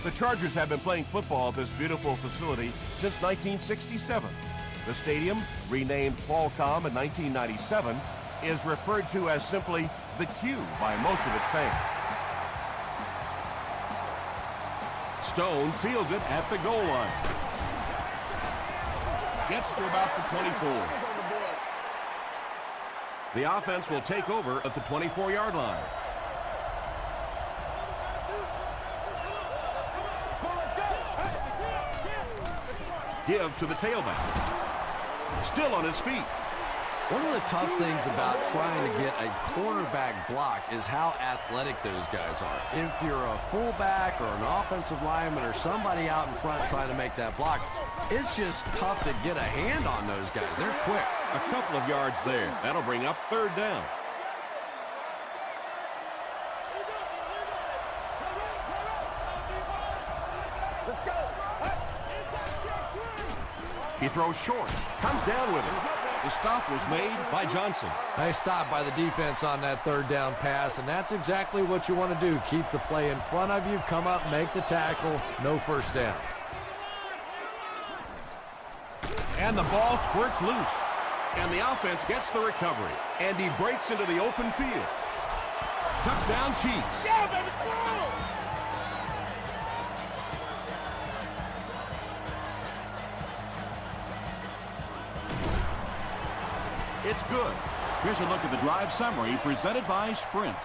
The Chargers have been playing football at this beautiful facility since 1967. The stadium, renamed Qualcomm in 1997, is referred to as simply the Q by most of its fans. Stone fields it at the goal line. Gets to about the 24. The offense will take over at the 24-yard line. Give to the tailback. Still on his feet. One of the tough things about trying to get a cornerback block is how athletic those guys are. If you're a fullback or an offensive lineman or somebody out in front trying to make that block, it's just tough to get a hand on those guys. They're quick. A couple of yards there. That'll bring up third down. Let's go. He throws short. Comes down with it. The stop was made by Johnson. Nice stop by the defense on that third down pass, and that's exactly what you want to do. Keep the play in front of you, come up, make the tackle, no first down. And the ball squirts loose. And the offense gets the recovery. And he breaks into the open field. Touchdown Chiefs. Yeah, baby, come on. It's good. Here's a look at the drive summary presented by Sprint.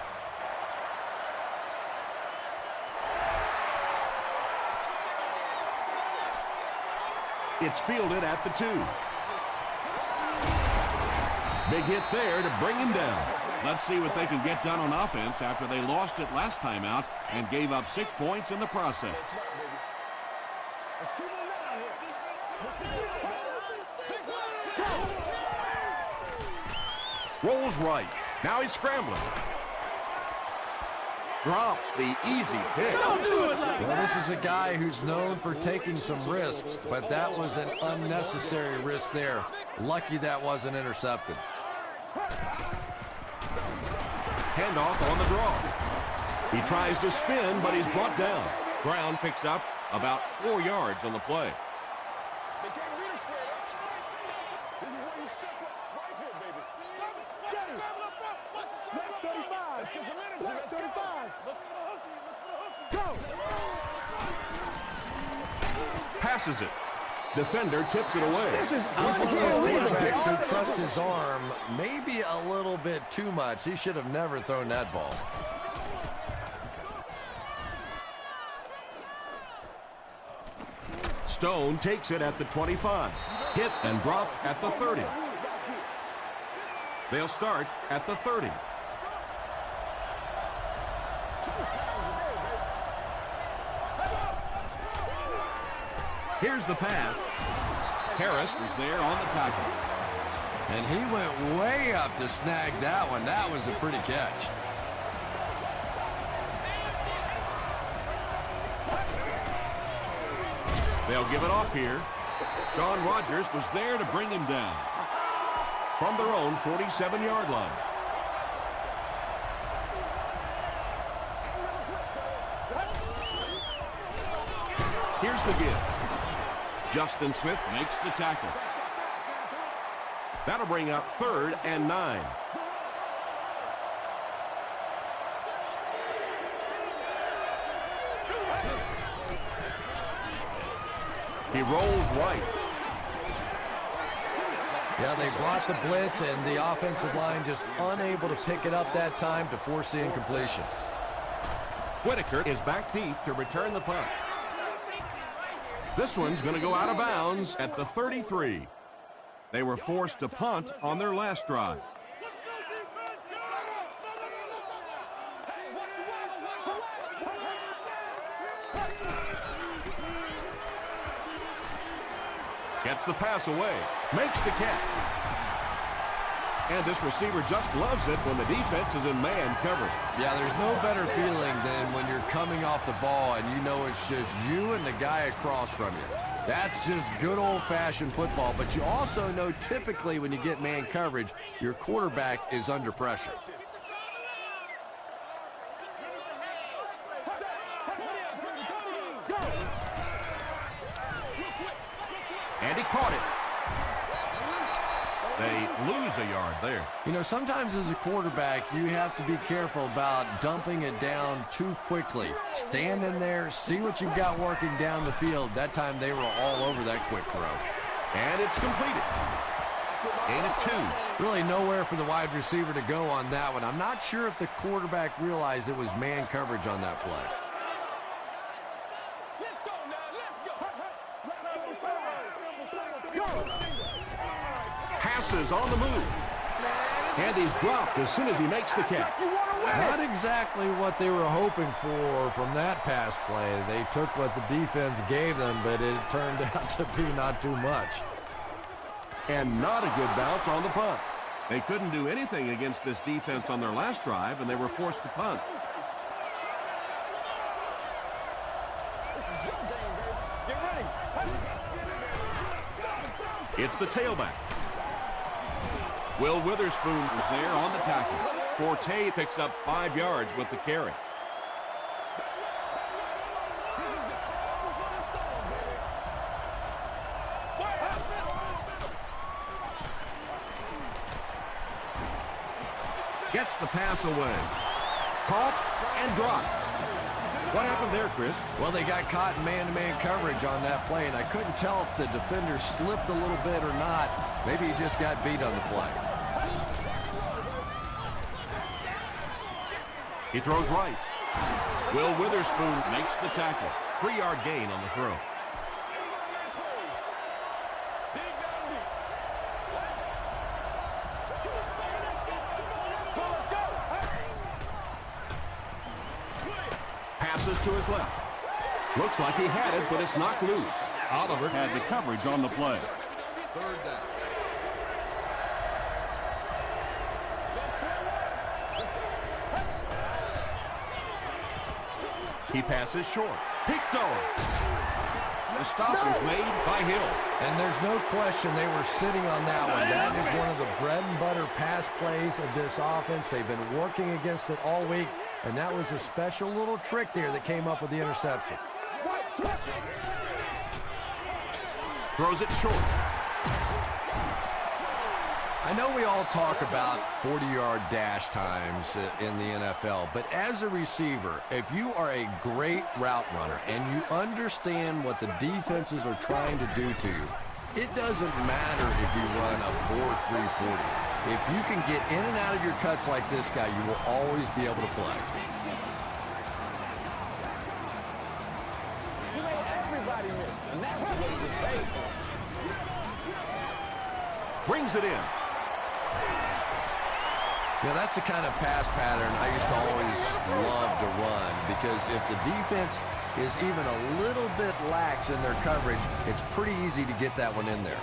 It's fielded at the 2. Big hit there to bring him down. Let's see what they can get done on offense after they lost it last time out and gave up 6 points in the process. Let's keep it down here. Rolls right. Now he's scrambling. Drops the easy pick. Well, this is a guy who's known for taking some risks, but that was an unnecessary risk there. Lucky that wasn't intercepted. Handoff on the draw. He tries to spin, but he's brought down. Brown picks up about 4 yards on the play. They can't read it straight up. This is where you step up right here, baby. Left 35. Let's get some energy. Left 35. Look for the hooky. Look for the hooky. Go. Passes it. Defender tips it away. He's one of those quarterbacks who trusts his arm maybe a little bit too much. He should have never thrown that ball. Stone takes it at the 25. Hit and drop at the 30. They'll start at the 30. Here's the pass. Harris was there on the tackle. And he went way up to snag that one. That was a pretty catch. They'll give it off here. Sean Rogers was there to bring him down from their own 47-yard line. Here's the give. Justin Smith makes the tackle. That'll bring up 3rd and 9. He rolls right. Yeah, they brought the blitz, and the offensive line just unable to pick it up that time to force the incompletion. Whitaker is back deep to return the punt. This one's going to go out of bounds at the 33. They were forced to punt on their last drive. Gets the pass away, makes the catch. And this receiver just loves it when the defense is in man coverage. Yeah, there's no better feeling than when you're coming off the ball and you know it's just you and the guy across from you. That's just good old-fashioned football. But you also know typically when you get man coverage, your quarterback is under pressure. Caught it. They lose a yard there. You know, sometimes as a quarterback, you have to be careful about dumping it down too quickly. Stand in there, see what you've got working down the field. That time they were all over that quick throw. And it's completed. Gain of 2. Really nowhere for the wide receiver to go on that one. I'm not sure if the quarterback realized it was man coverage on that play. Passes on the move. And he's dropped as soon as he makes the catch. Not exactly what they were hoping for from that pass play. They took what the defense gave them, but it turned out to be not too much. And not a good bounce on the punt. They couldn't do anything against this defense on their last drive, and they were forced to punt. It's the tailback. Will Witherspoon was there on the tackle. Forte picks up 5 yards with the carry. Gets the pass away. Caught and dropped. What happened there, Chris? Well, they got caught in man-to-man coverage on that play, and I couldn't tell if the defender slipped a little bit or not. Maybe he just got beat on the play. He throws right. Will Witherspoon makes the tackle. 3-yard gain on the throw. Passes to his left. Looks like he had it, but it's knocked loose. Oliver had the coverage on the play. Third down. He passes short. Picked off. The stop was made by Hill. And there's no question they were sitting on that one. That is one of the bread and butter pass plays of this offense. They've been working against it all week, and that was a special little trick there that came up with the interception. Throws it short. I know we all talk about 40-yard dash times in the NFL, but as a receiver, if you are a great route runner and you understand what the defenses are trying to do to you, it doesn't matter if you run a 4.340. If you can get in and out of your cuts like this guy, you will always be able to play. Brings it in. Yeah, that's the kind of pass pattern I used to always love to run, because if the defense is even a little bit lax in their coverage, it's pretty easy to get that one in there.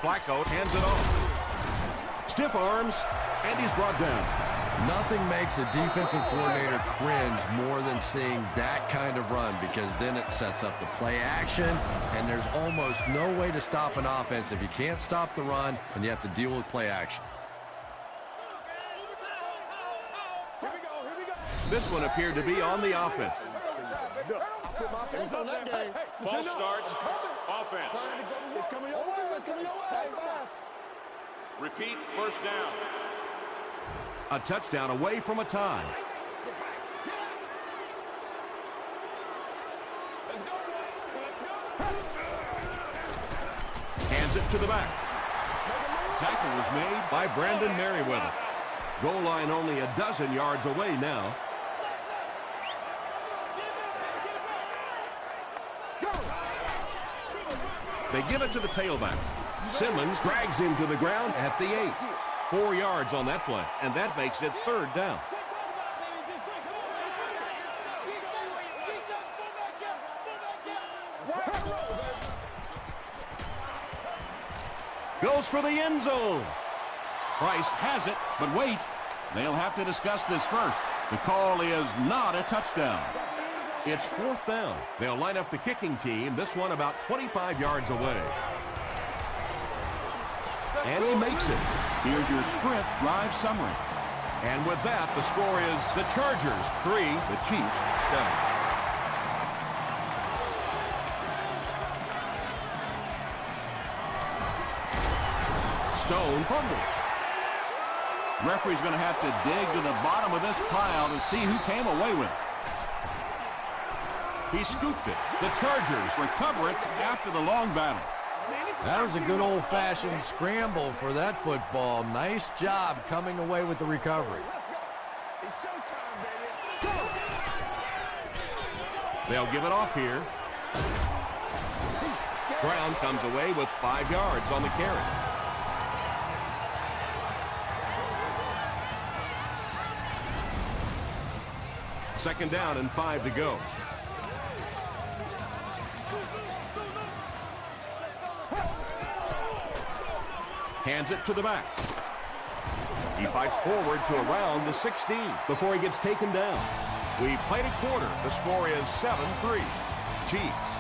Flacco hands it off. Stiff arms, and he's brought down. Nothing makes a defensive coordinator cringe more than seeing that kind of run, because then it sets up the play action, and there's almost no way to stop an offense if you can't stop the run and you have to deal with play action. This one appeared to be on the offense. False start. Offense. It's coming your way. It's coming your way. Repeat, first down. A touchdown away from a tie. Hands it to the back. Tackle was made by Brandon Merriweather. Goal line only a dozen yards away now. They give it to the tailback. Simmons drags him to the ground at the 8. 4 yards on that play, and that makes it third down. Goes for the end zone. Price has it, but wait. They'll have to discuss this first. The call is not a touchdown. It's fourth down. They'll line up the kicking team, this one about 25 yards away. And he makes it. Here's your sprint drive summary. And with that, the score is the Chargers 3, the Chiefs 7. Stone fumble. Referee's going to have to dig to the bottom of this pile to see who came away with it. He scooped it. The Chargers recover it after the long battle. That was a good old-fashioned scramble for that football. Nice job coming away with the recovery. Let's go. It's showtime, baby. They'll give it off here. Brown comes away with 5 yards on the carry. Second down and 5 to go. Hands it to the back. He fights forward to around the 16 before he gets taken down. We played a quarter. The score is 7-3. Chiefs.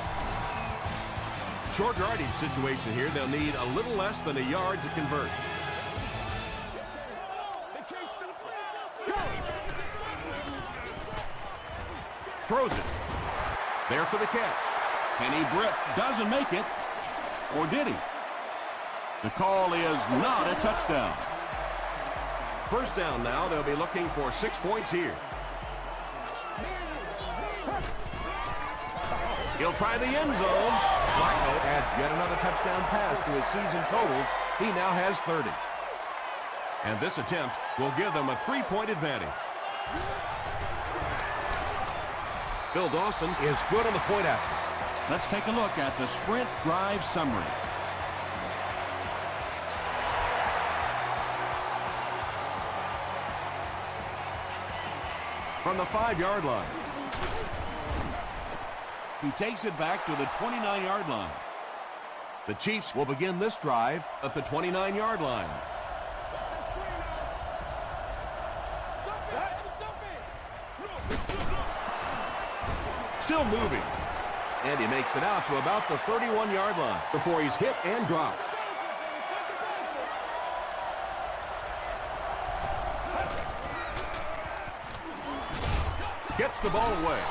Short yardage situation here. They'll need a little less than a yard to convert. Throws it. There for the catch. Kenny Britt doesn't make it. Or did he? The call is not a touchdown. First down now. They'll be looking for 6 points here. He'll try the end zone. Flacco adds yet another touchdown pass to his season totals. He now has 30. And this attempt will give them a 3-point advantage. Bill Dawson is good on the point after. Let's take a look at the sprint drive summary. From the 5-yard line. He takes it back to the 29-yard line. The Chiefs will begin this drive at the 29-yard line. Still moving. And he makes it out to about the 31-yard line before he's hit and dropped. Gets the ball away.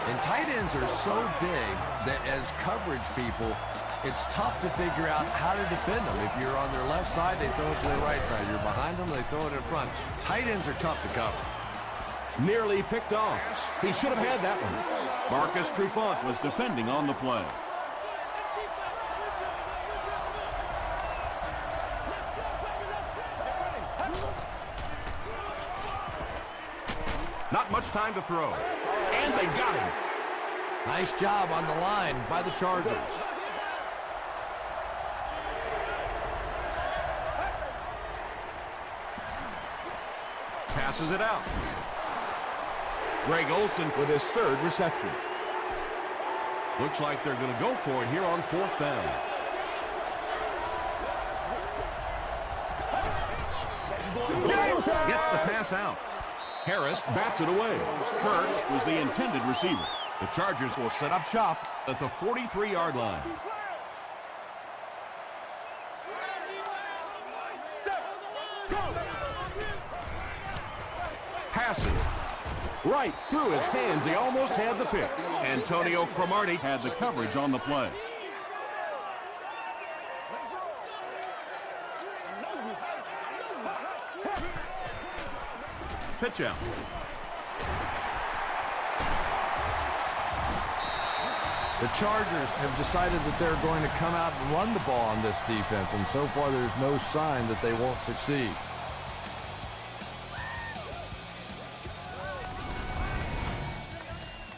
And tight ends are so big that as coverage people, it's tough to figure out how to defend them. If you're on their left side, they throw it to their right side. You're behind them, they throw it in front. Tight ends are tough to cover. Nearly picked off. He should have had that one. Marcus Trufant was defending on the play. Not much time to throw. And they got him. Nice job on the line by the Chargers. Passes it out. Greg Olsen with his 3rd reception. Looks like they're going to go for it here on 4th down. Gets the pass out. Harris bats it away. Kirk was the intended receiver. The Chargers will set up shop at the 43-yard line. Passes. Right through his hands. He almost had the pick. Antonio Cromartie had the coverage on the play. Pitch out. The Chargers have decided that they're going to come out and run the ball on this defense, and so far there's no sign that they won't succeed.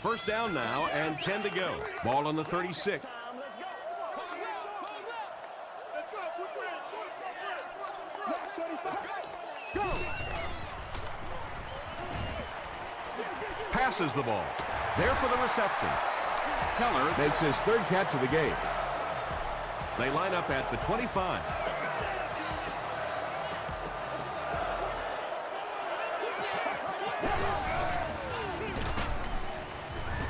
First down now and 10 to go. Ball on the 36. Passes the ball. There for the reception. Keller makes his 3rd catch of the game. They line up at the 25.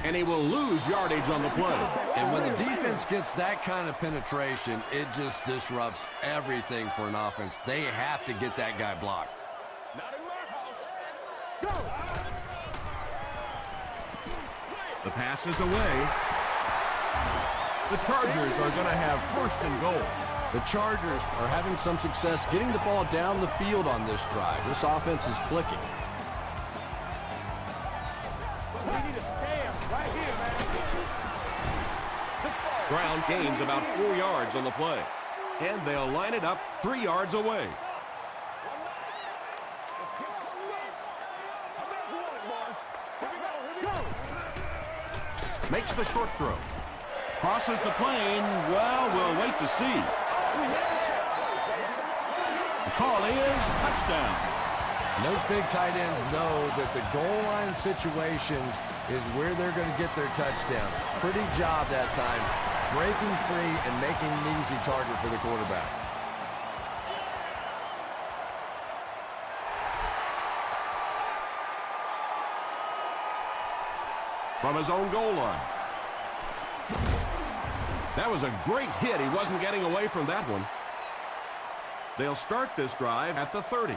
And he will lose yardage on the play. And when the defense gets that kind of penetration, it just disrupts everything for an offense. They have to get that guy blocked. Not in my house. Go! The pass is away. The Chargers are going to have 1st and goal. The Chargers are having some success getting the ball down the field on this drive. This offense is clicking. We need a stand right here, man. Brown gains about 4 yards on the play. And they'll line it up 3 yards away. Let's get some love. I'm not doing it, boys. Here we go. Makes the short throw. Crosses the plane. Well, we'll wait to see. The call is touchdown. And those big tight ends know that the goal line situations is where they're going to get their touchdowns. Pretty job that time, breaking free and making an easy target for the quarterback. From his own goal line. That was a great hit. He wasn't getting away from that one. They'll start this drive at the 30.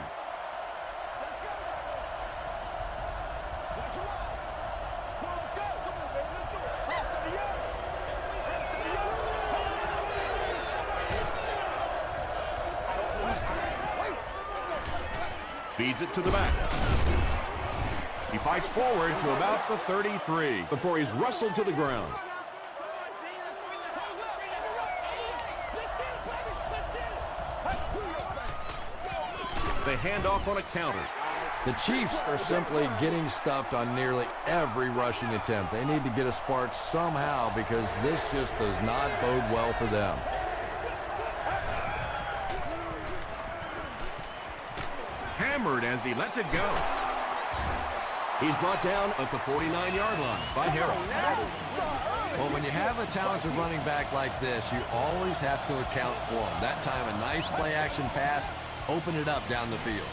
Feeds it to the back. He fights forward to about the 33 before he's wrestled to the ground. They hand off on a counter. The Chiefs are simply getting stuffed on nearly every rushing attempt. They need to get a spark somehow because this just does not bode well for them. Hammered as he lets it go. He's brought down at the 49-yard line by Harrell. Well, when you have a talented running back like this, you always have to account for him. That time, a nice play-action pass, open it up down the field.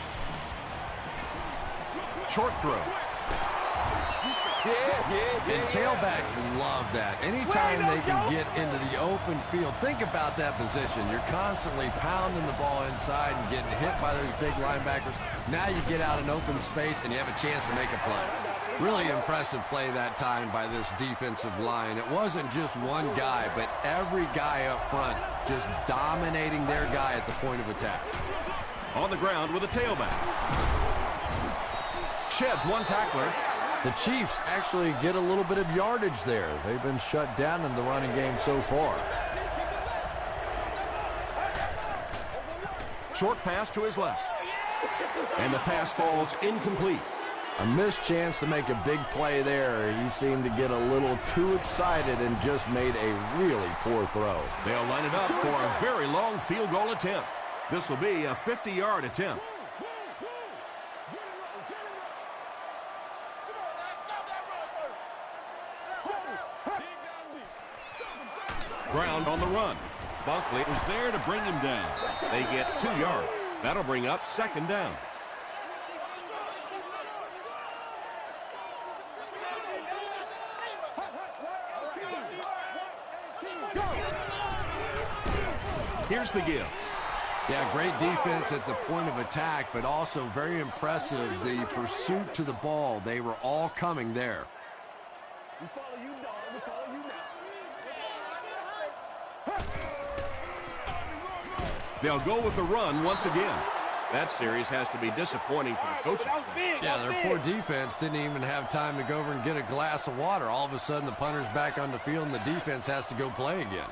Short throw. And tailbacks love that. Anytime they can get into the open field, think about that position. You're constantly pounding the ball inside and getting hit by those big linebackers. Now you get out in open space and you have a chance to make a play. Really impressive play that time by this defensive line. It wasn't just one guy, but every guy up front just dominating their guy at the point of attack. On the ground with a tailback. Sheds one tackler. The Chiefs actually get a little bit of yardage there. They've been shut down in the running game so far. Short pass to his left. And the pass falls incomplete. A missed chance to make a big play there. He seemed to get a little too excited and just made a really poor throw. They'll line it up for a very long field goal attempt. This will be a 50-yard attempt. Ground on the run. Bunkley is there to bring him down. They get 2 yards. That'll bring up 2nd down. Here's the give. Yeah, great defense at the point of attack, but also very impressive, the pursuit to the ball. They were all coming there. We follow you, dog. We follow you now. They'll go with the run once again. That series has to be disappointing for the coaching staff. Yeah, their poor defense didn't even have time to go over and get a glass of water. All of a sudden, the punter's back on the field, and the defense has to go play again.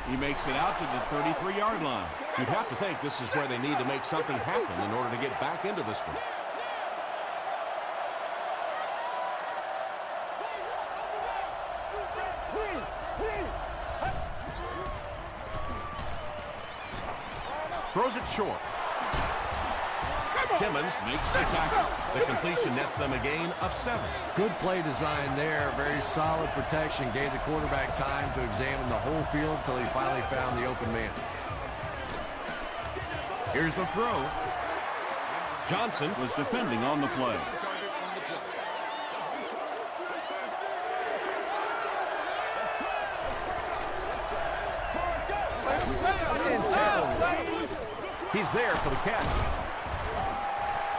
He makes it out to the 33-yard line. You'd have to think this is where they need to make something happen in order to get back into this one. Throws it short. Timmons makes the tackle. The completion nets them a gain of 7. Good play design there. Very solid protection. Gave the quarterback time to examine the whole field until he finally found the open man. Here's the throw. Johnson was defending on the play. He's there for the catch.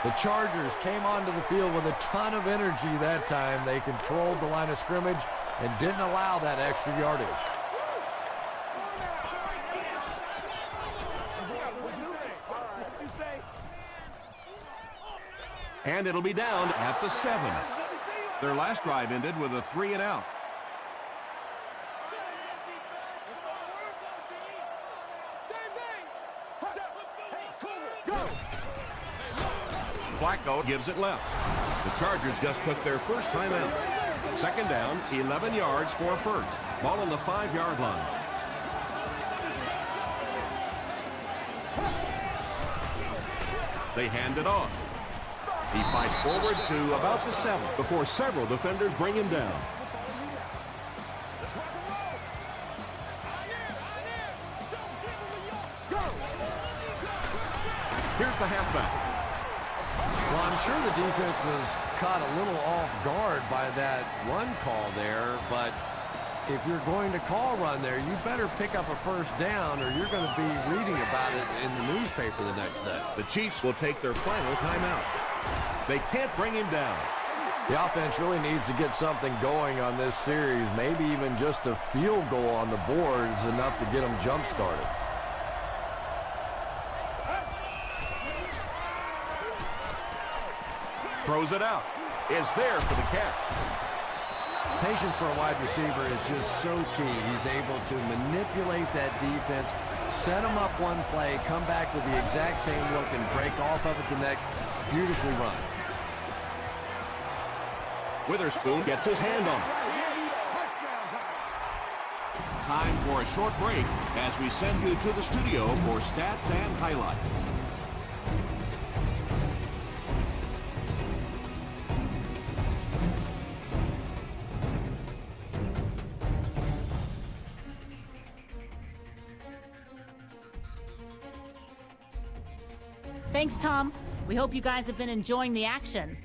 The Chargers came onto the field with a ton of energy that time. They controlled the line of scrimmage and didn't allow that extra yardage. And it'll be down at the 7. Their last drive ended with a 3-and-out. Flacco gives it left. The Chargers just took their first time out. Second down, 11 yards for a first. Ball on the 5-yard line. They hand it off. He fights forward to about the 7 before several defenders bring him down. Here's the halfback. Well, I'm sure the defense was caught a little off guard by that run call there, but if you're going to call run there, you better pick up a first down or you're going to be reading about it in the newspaper the next day. The Chiefs will take their final timeout. They can't bring him down. The offense really needs to get something going on this series. Maybe even just a field goal on the board is enough to get them jump-started. Throws it out. Is there for the catch. Patience for a wide receiver is just so key. He's able to manipulate that defense, set them up one play, come back with the exact same look, and break off of it the next. Beautifully run. Witherspoon gets his hand on it. Time for a short break as we send you to the studio for stats and highlights. Thanks, Tom. We hope you guys have been enjoying the action.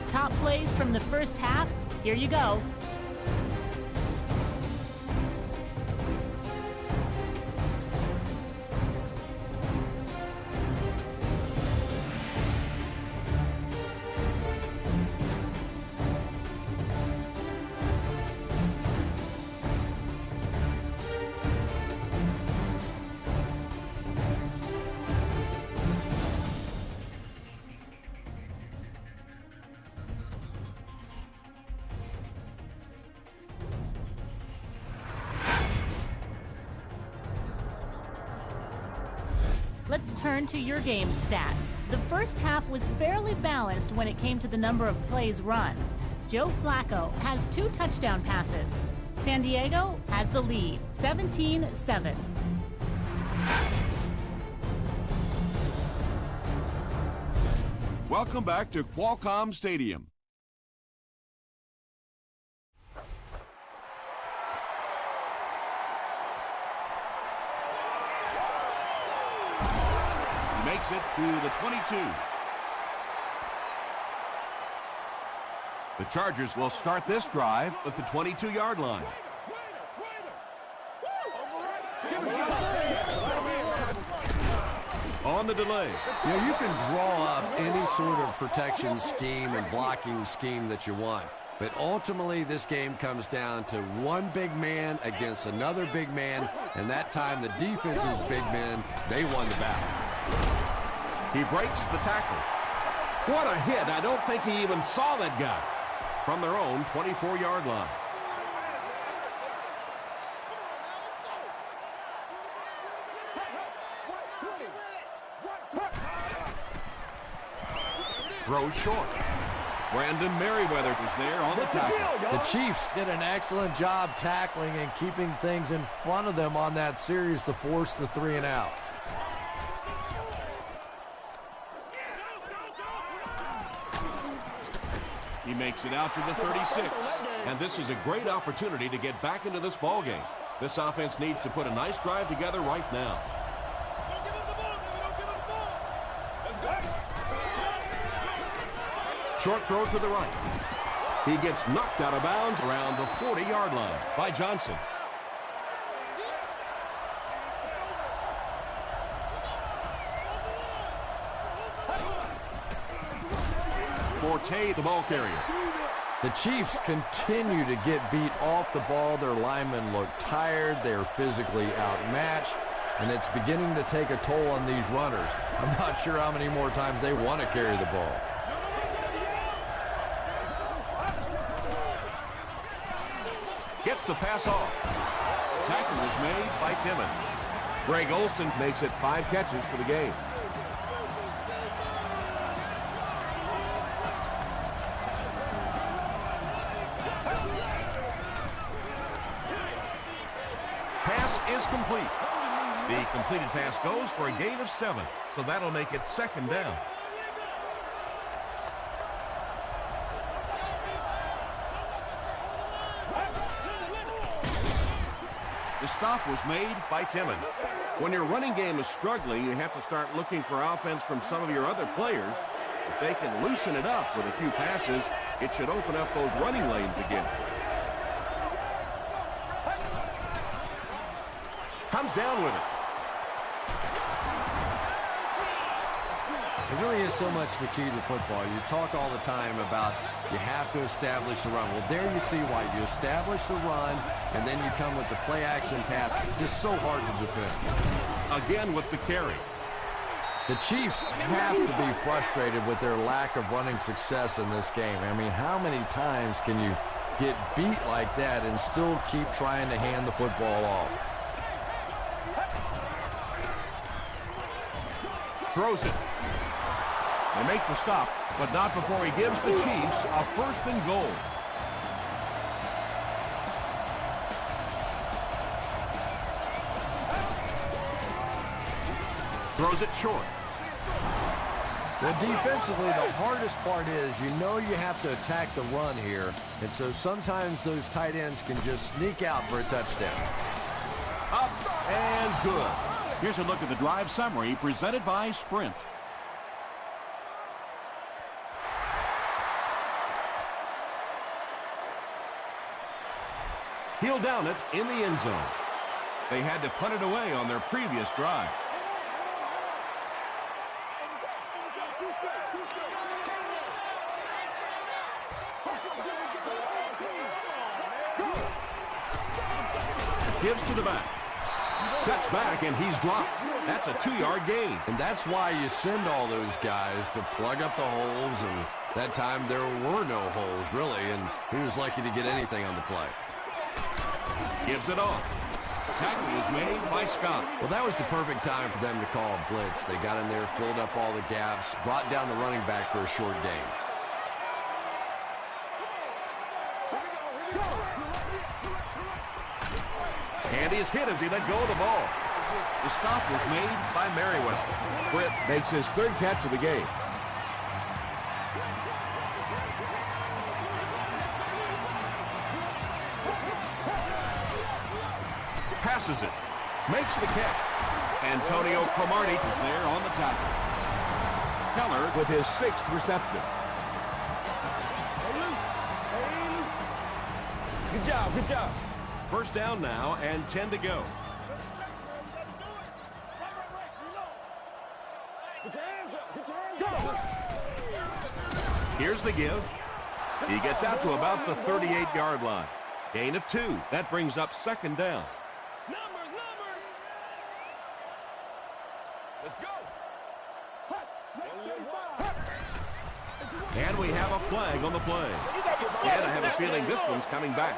Top plays from the first half. Here you go. Let's turn to your game stats. The first half was fairly balanced when it came to the number of plays run. Joe Flacco has 2 touchdown passes. San Diego has the lead, 17-7. Welcome back to Qualcomm Stadium. Makes it to the 22. The Chargers will start this drive at the 22-yard line. On the delay. You know, you can draw up any sort of protection scheme and blocking scheme that you want. But ultimately, this game comes down to one big man against another big man. And that time, the defense's big men, they won the battle. He breaks the tackle. What a hit. I don't think he even saw that guy. From their own 24-yard line. Throw short. Brandon Merriweather is there on the tackle. The Chiefs did an excellent job tackling and keeping things in front of them on that series to force the 3 and out. He makes it out to the 36. And this is a great opportunity to get back into this ball game. This offense needs to put a nice drive together right now. Short throw to the right. He gets knocked out of bounds around the 40-yard line by Johnson. Forte, the ball carrier. The Chiefs continue to get beat off the ball. Their linemen look tired. They're physically outmatched, and it's beginning to take a toll on these runners. I'm not sure how many more times they want to carry the ball. Gets the pass off. Tackle is made by Timmons. Greg Olsen makes it 5 catches for the game. Pass is complete. The completed pass goes for a gain of 7, so that'll make it 2nd down. The stop was made by Timmons. When your running game is struggling, you have to start looking for offense from some of your other players. If they can loosen it up with a few passes, it should open up those running lanes again. Comes down with it. It really is so much the key to football. You talk all the time about you have to establish the run. Well, there you see why. You establish the run, and then you come with the play-action pass. Just so hard to defend. Again with the carry. The Chiefs have to be frustrated with their lack of running success in this game. I mean, how many times can you get beat like that and still keep trying to hand the football off? Throws it. They make the stop, but not before he gives the Chiefs a 1st and goal. Throws it short. Well, defensively, the hardest part is you know you have to attack the run here, and so sometimes those tight ends can just sneak out for a touchdown. Up and good. Here's a look at the drive summary presented by Sprint. He'll down it in the end zone. They had to punt it away on their previous drive. Gives to the back. Cuts back, and he's dropped. That's a 2-yard gain. And that's why you send all those guys to plug up the holes, and that time there were no holes, really, and he was lucky to get anything on the play. Gives it off. Tackle is made by Scott. Well, that was the perfect time for them to call a blitz. They got in there, filled up all the gaps, brought down the running back for a short gain. And he's hit as he let go of the ball. The stop was made by Merriweather. Britt makes his 3rd catch of the game. Passes it. Makes the catch. Antonio Cromartie is there on the tackle. Keller with his 6th reception. Good job, good job. 1st down now and 10 to go. Get your hands up, get your hands up. Here's the give. He gets out to about the 38-yard line. Gain of 2. That brings up 2nd down. Numbers. Let's go. And we have a flag on the play. And I have a feeling this one's coming back.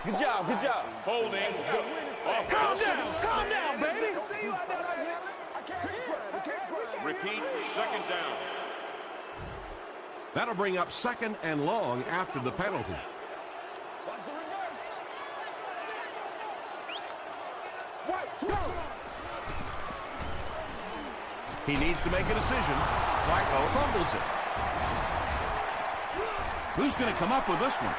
Good job, good job. Holding. Calm down, baby. Repeat, second down. That'll bring up second and long after the penalty. He needs to make a decision. Flacco fumbles it. Who's going to come up with this one?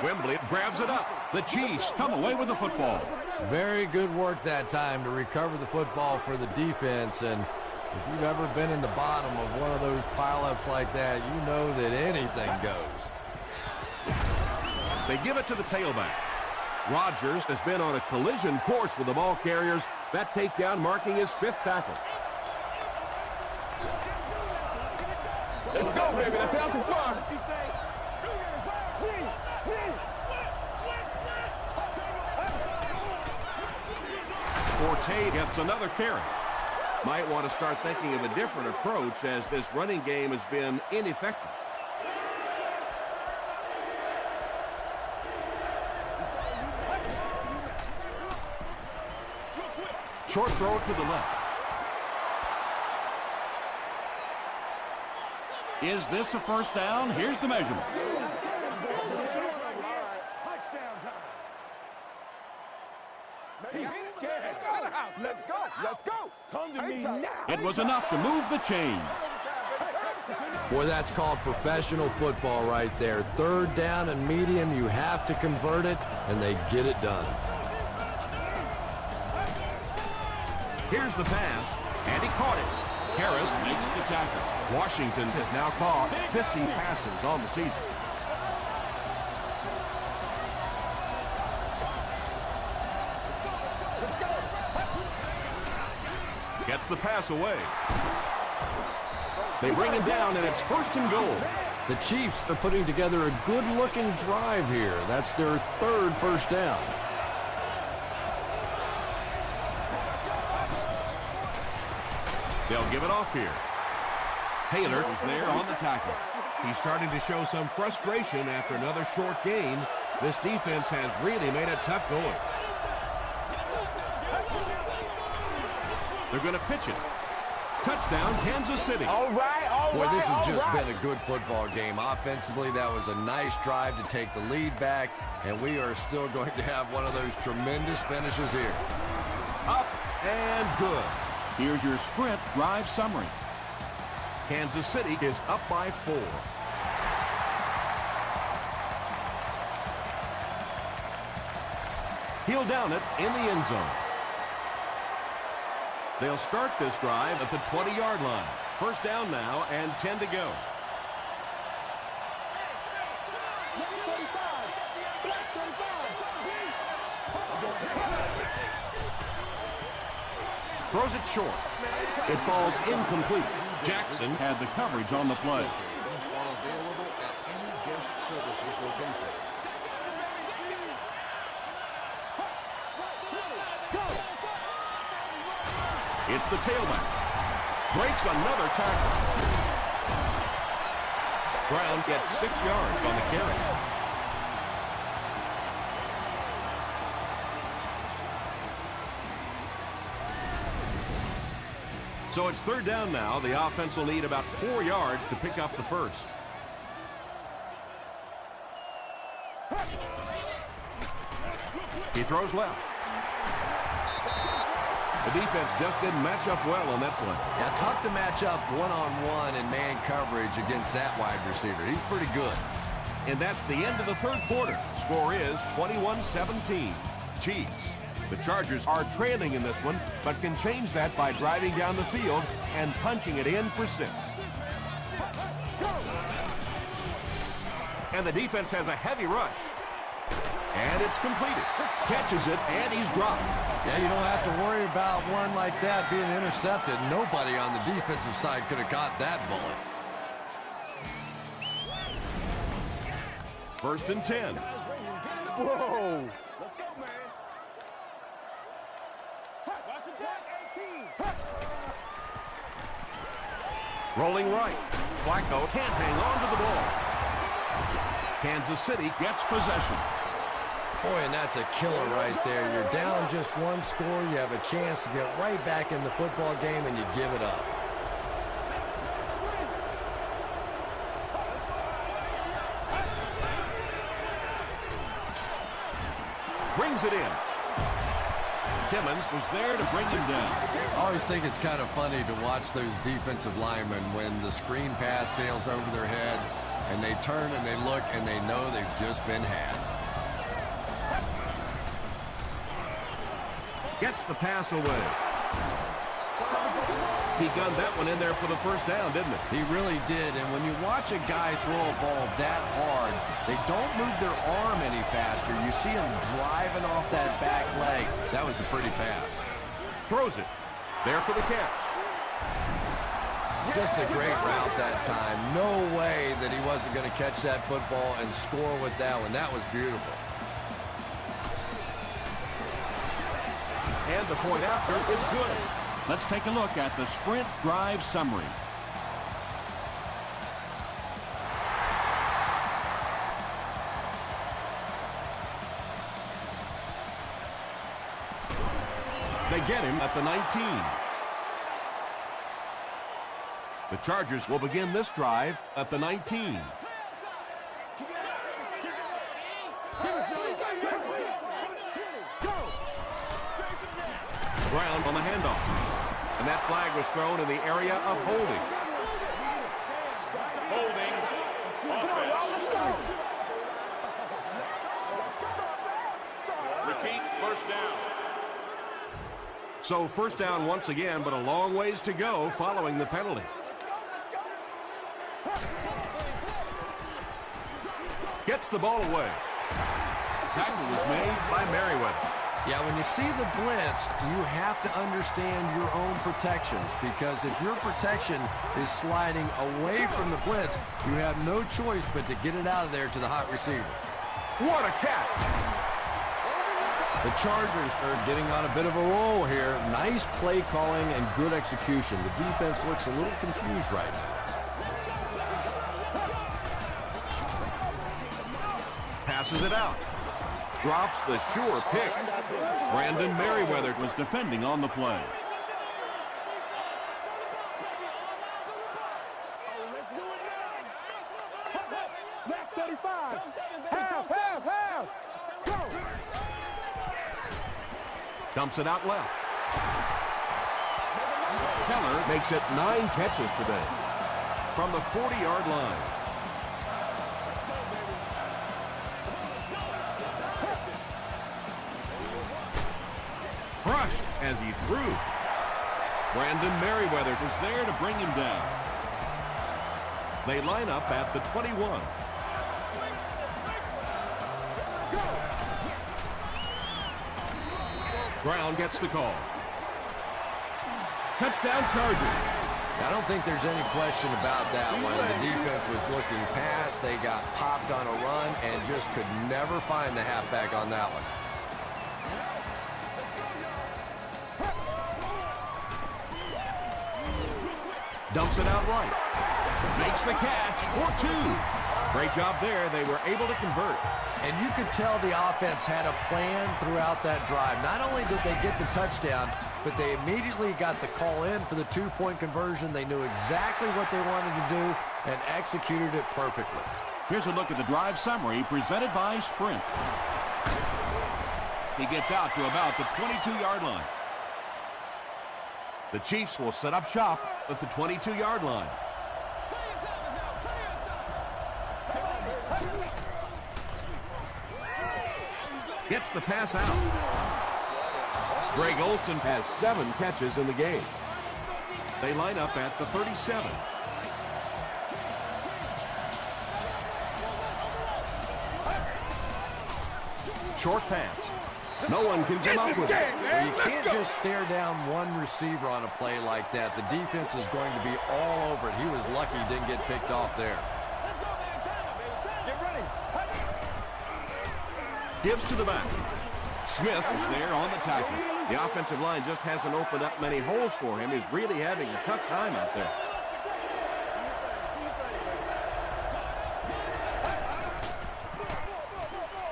Wembley grabs it up. The Chiefs come away with the football. Very good work that time to recover the football for the defense. And if you've ever been in the bottom of one of those pileups like that, you know that anything goes. They give it to the tailback. Rodgers has been on a collision course with the ball carriers. That takedown marking his 5th tackle. Let's go, baby. Let's have some fun. Forte gets another carry. Might want to start thinking of a different approach as this running game has been ineffective. Short throw to the left. Is this a first down? Here's the measurement. Let's go. Let's go. Come to me now. It was enough to move the chains. Boy, that's called professional football right there. 3rd down and medium, you have to convert it, and they get it done. Here's the pass, and he caught it. Harris makes the tackle. Washington has now caught 50 passes on the season. Gets the pass away. They bring him down, and it's 1st and goal. The Chiefs are putting together a good-looking drive here. That's their 3rd first down. They'll give it off here. Taylor is there on the tackle. He's starting to show some frustration after another short gain. This defense has really made it tough going. They're going to pitch it. Touchdown, Kansas City. All right, all Boy, right, this has just all right. been a good football game. Offensively, that was a nice drive to take the lead back, and we are still going to have one of those tremendous finishes here. Up and good. Here's your sprint drive summary. Kansas City is up by 4. He'll down it in the end zone. They'll start this drive at the 20-yard line. First down now and 10 to go. Throws it short. It falls incomplete. Jackson had the coverage on the play. Are available at any guest services location. It's the tailback. Breaks another tackle. Brown gets 6 yards on the carry. So it's 3rd down now. The offense will need about 4 yards to pick up the first. He throws left. The defense just didn't match up well on that play. Yeah, tough to match up one-on-one in man coverage against that wide receiver. He's pretty good. And that's the end of the 3rd quarter. Score is 21-17. Chiefs. The Chargers are trailing in this one, but can change that by driving down the field and punching it in for 6. And the defense has a heavy rush. And it's completed. Catches it, and he's dropped. Yeah, you don't have to worry about one like that being intercepted. Nobody on the defensive side could have caught that bullet. 1st and 10. Whoa. Let's go, man. Watch it back, 18. Rolling right. Flacco can't hang on to the ball. Kansas City gets possession. Boy, and that's a killer right there. You're down just one score. You have a chance to get right back in the football game, and you give it up. Brings it in. Timmons was there to bring him down. I always think it's kind of funny to watch those defensive linemen when the screen pass sails over their head and they turn and they look and they know they've just been had. Gets the pass away. He gunned that one in there for the first down, didn't it? He really did, and when you watch a guy throw a ball that hard, they don't move their arm any faster. You see him driving off that back leg. That was a pretty pass. Throws it. There for the catch. Just a great route that time. No way that he wasn't going to catch that football and score with that one. That was beautiful. And the point after is good. Let's take a look at the sprint drive summary. They get him at the 19. The Chargers will begin this drive at the 19. Brown on the handoff. And that flag was thrown in the area of holding. Holding offense. Repeat, first down. So first down once again, but a long ways to go following the penalty. Gets the ball away. Tackle was made by Merriweather. Yeah, when you see the blitz, you have to understand your own protections, because if your protection is sliding away from the blitz, you have no choice but to get it out of there to the hot receiver. What a catch! The Chargers are getting on a bit of a roll here. Nice play calling and good execution. The defense looks a little confused right now. Passes it out. Drops the sure pick. Brandon Merriweather was defending on the play. Left 35. Half. Go. Dumps it out left. Keller makes it 9 catches today. From the 40-yard line. Crushed as he threw. Brandon Merriweather was there to bring him down. They line up at the 21. Brown gets the call. Touchdown Chargers. I don't think there's any question about that one. The defense was looking past. They got popped on a run and just could never find the halfback on that one. Dumps it out right. Makes the catch for 2. Great job there. They were able to convert. And you could tell the offense had a plan throughout that drive. Not only did they get the touchdown, but they immediately got the call in for the 2-point conversion. They knew exactly what they wanted to do and executed it perfectly. Here's a look at the drive summary presented by Sprint. He gets out to about the 22-yard line. The Chiefs will set up shop at the 22-yard line. Gets the pass out. Greg Olsen has 7 catches in the game. They line up at the 37. Short pass. No one can come up with it. Well, you can't just stare down one receiver on a play like that. The defense is going to be all over it. He was lucky he didn't get picked off there. Gives to the back. Smith is there on the tackle. The offensive line just hasn't opened up many holes for him. He's really having a tough time out there.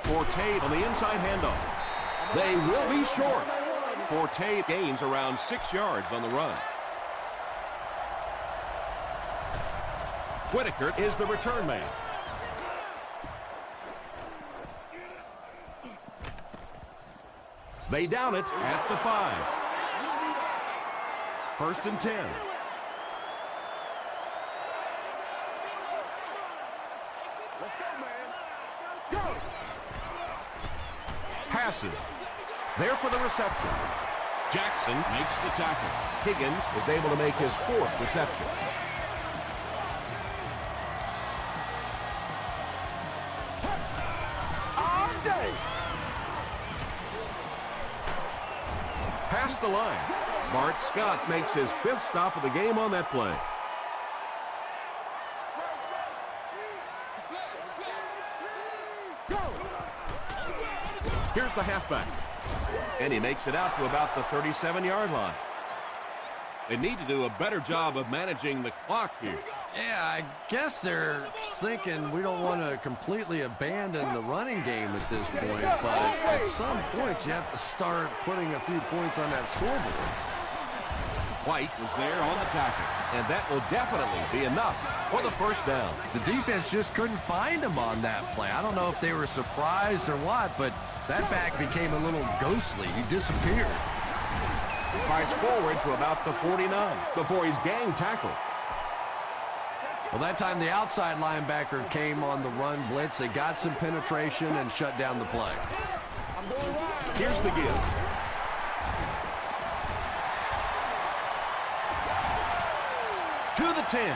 Forte on the inside handoff. They will be short. Forte gains around 6 yards on the run. Whitaker is the return man. They down it at the 5. 1st and 10. Let's go, man. Go! Passes. There for the reception. Jackson makes the tackle. Higgins is able to make his 4th reception. All day! Past the line. Bart Scott makes his 5th stop of the game on that play. Here's the halfback. And he makes it out to about the 37-yard line. They need to do a better job of managing the clock here. Yeah, I guess they're thinking we don't want to completely abandon the running game at this point, but at some point you have to start putting a few points on that scoreboard. White was there on the tackle. And that will definitely be enough for the 1st down. The defense just couldn't find him on that play. I don't know if they were surprised or what, but that back became a little ghostly. He disappeared. He fires forward to about the 49 before he's gang tackled. Well, that time the outside linebacker came on the run blitz. They got some penetration and shut down the play. Here's the give. To the 10.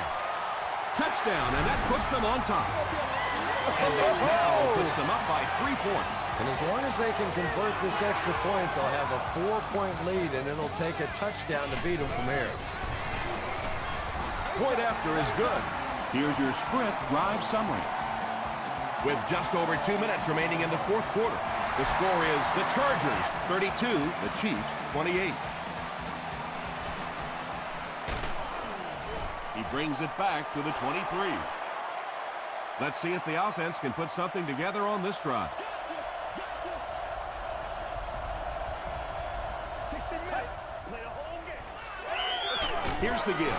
Touchdown, and that puts them on top. And that now puts them up by 3 points. And as long as they can convert this extra point, they'll have a 4-point lead, and it'll take a touchdown to beat them from here. Point after is good. Here's your Sprint drive summary. With just over 2 minutes remaining in the 4th quarter, the score is the Chargers 32, the Chiefs 28. He brings it back to the 23. Let's see if the offense can put something together on this drive. 60 minutes. Play the whole game. Here's the give.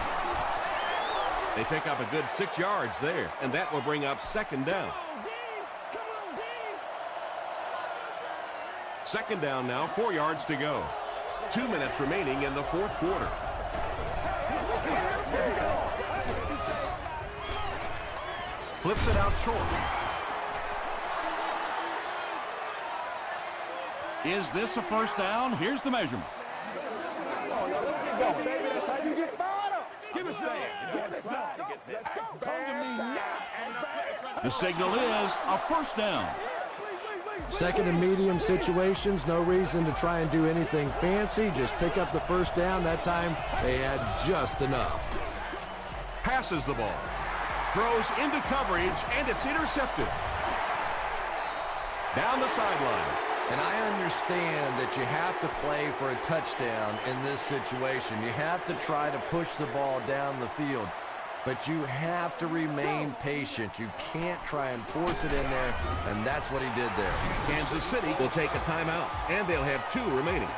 They pick up a good 6 yards there, and that will bring up 2nd down. 2nd down now, 4 yards to go. 2 minutes remaining in the 4th quarter. Flips it out short. Is this a 1st down? Here's the measurement. Let's get going, baby. That's how you get fired up. Give us some. Let's go. Come to me now. The signal is a 1st down. 2nd and medium situations, no reason to try and do anything fancy. Just pick up the 1st down. That time they had just enough. Passes the ball. Throws into coverage, and it's intercepted. Down the sideline. And I understand that you have to play for a touchdown in this situation. You have to try to push the ball down the field. But you have to remain patient. You can't try and force it in there, and that's what he did there. Kansas City will take a timeout, and they'll have 2 remaining.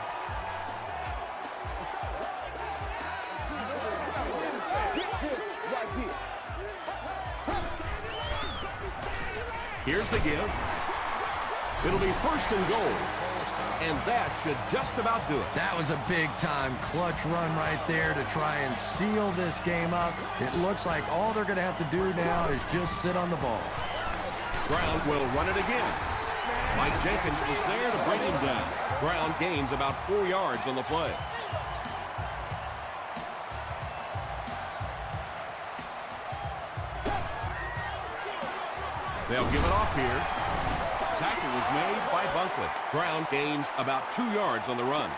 Here's the give. It'll be 1st and goal. And that should just about do it. That was a big-time clutch run right there to try and seal this game up. It looks like all they're going to have to do now is just sit on the ball. Brown will run it again. Mike Jenkins was there to bring him down. Brown gains about 4 yards on the play. They'll give it off here. Tackle was made by Bunkley. Brown gains about 2 yards on the run.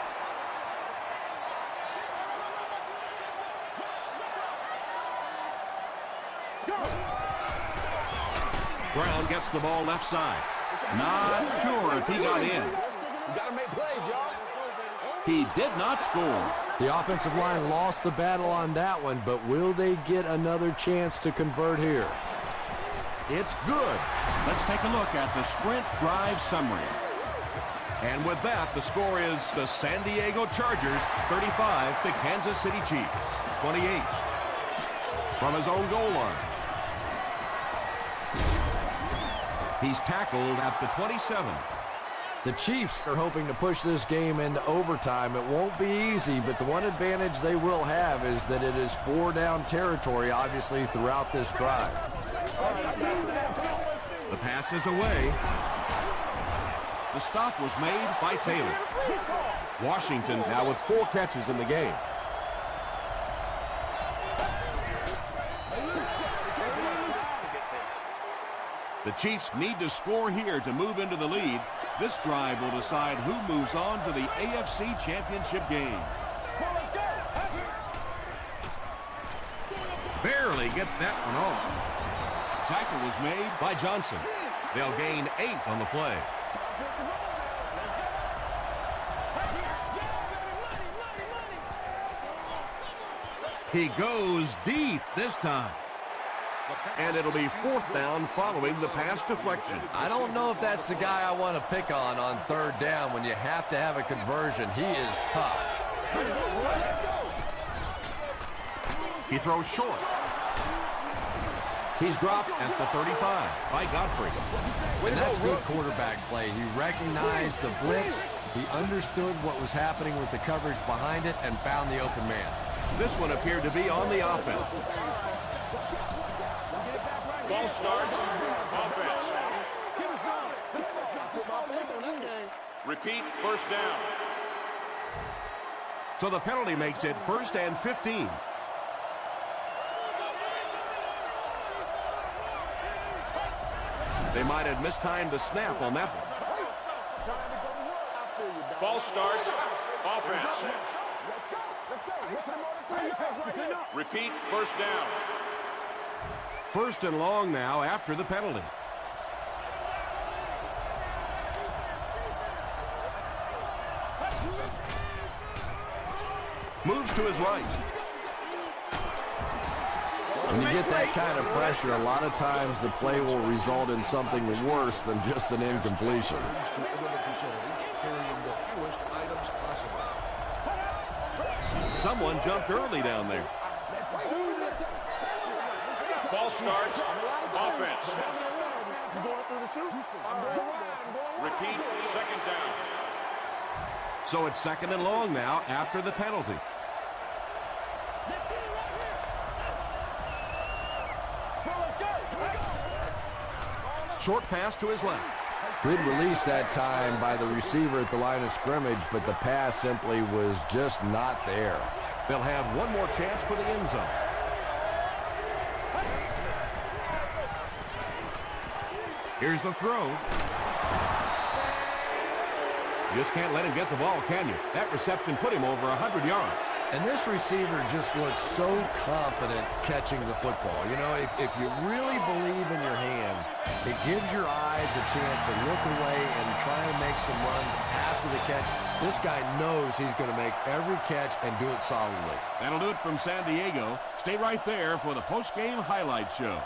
Brown gets the ball left side. Not sure if he got in. You gotta make plays, y'all. He did not score. The offensive line lost the battle on that one, but will they get another chance to convert here? It's good. Let's take a look at the Sprint drive summary. And with that, the score is the San Diego Chargers 35 to Kansas City Chiefs 28. From his own goal line. He's tackled at the 27. The Chiefs are hoping to push this game into overtime. It won't be easy, but the one advantage they will have is that it is 4-down territory, obviously, throughout this drive. The pass is away. The stop was made by Taylor. Washington now with 4 catches in the game. The Chiefs need to score here to move into the lead. This drive will decide who moves on to the AFC Championship game. Barely gets that one off. Tackle was made by Johnson. They'll gain 8 on the play. He goes deep this time. And it'll be 4th down following the pass deflection. I don't know if that's the guy I want to pick on 3rd down when you have to have a conversion. He is tough. He throws short. He's dropped at the 35 by Godfrey. And that's good quarterback play. He recognized the blitz. He understood what was happening with the coverage behind it and found the open man. This one appeared to be on the offense. False start. Offense. Repeat, first down. So the penalty makes it 1st and 15. They might have mistimed the snap on that one. False start. Offense. Repeat, first down. 1st and long now after the penalty. Moves to his right. When you get that kind of pressure, a lot of times the play will result in something worse than just an incompletion. Someone jumped early down there. False start. Offense. Repeat, 2nd down. So it's 2nd and long now after the penalty. Short pass to his left. Good release that time by the receiver at the line of scrimmage, but the pass simply was just not there. They'll have one more chance for the end zone. Here's the throw. You just can't let him get the ball, can you? That reception put him over 100 yards. And this receiver just looks so confident catching the football. You know, if you really believe in your hands, it gives your eyes a chance to look away and try and make some runs after the catch. This guy knows he's going to make every catch and do it solidly. That'll do it from San Diego. Stay right there for the post-game highlight show.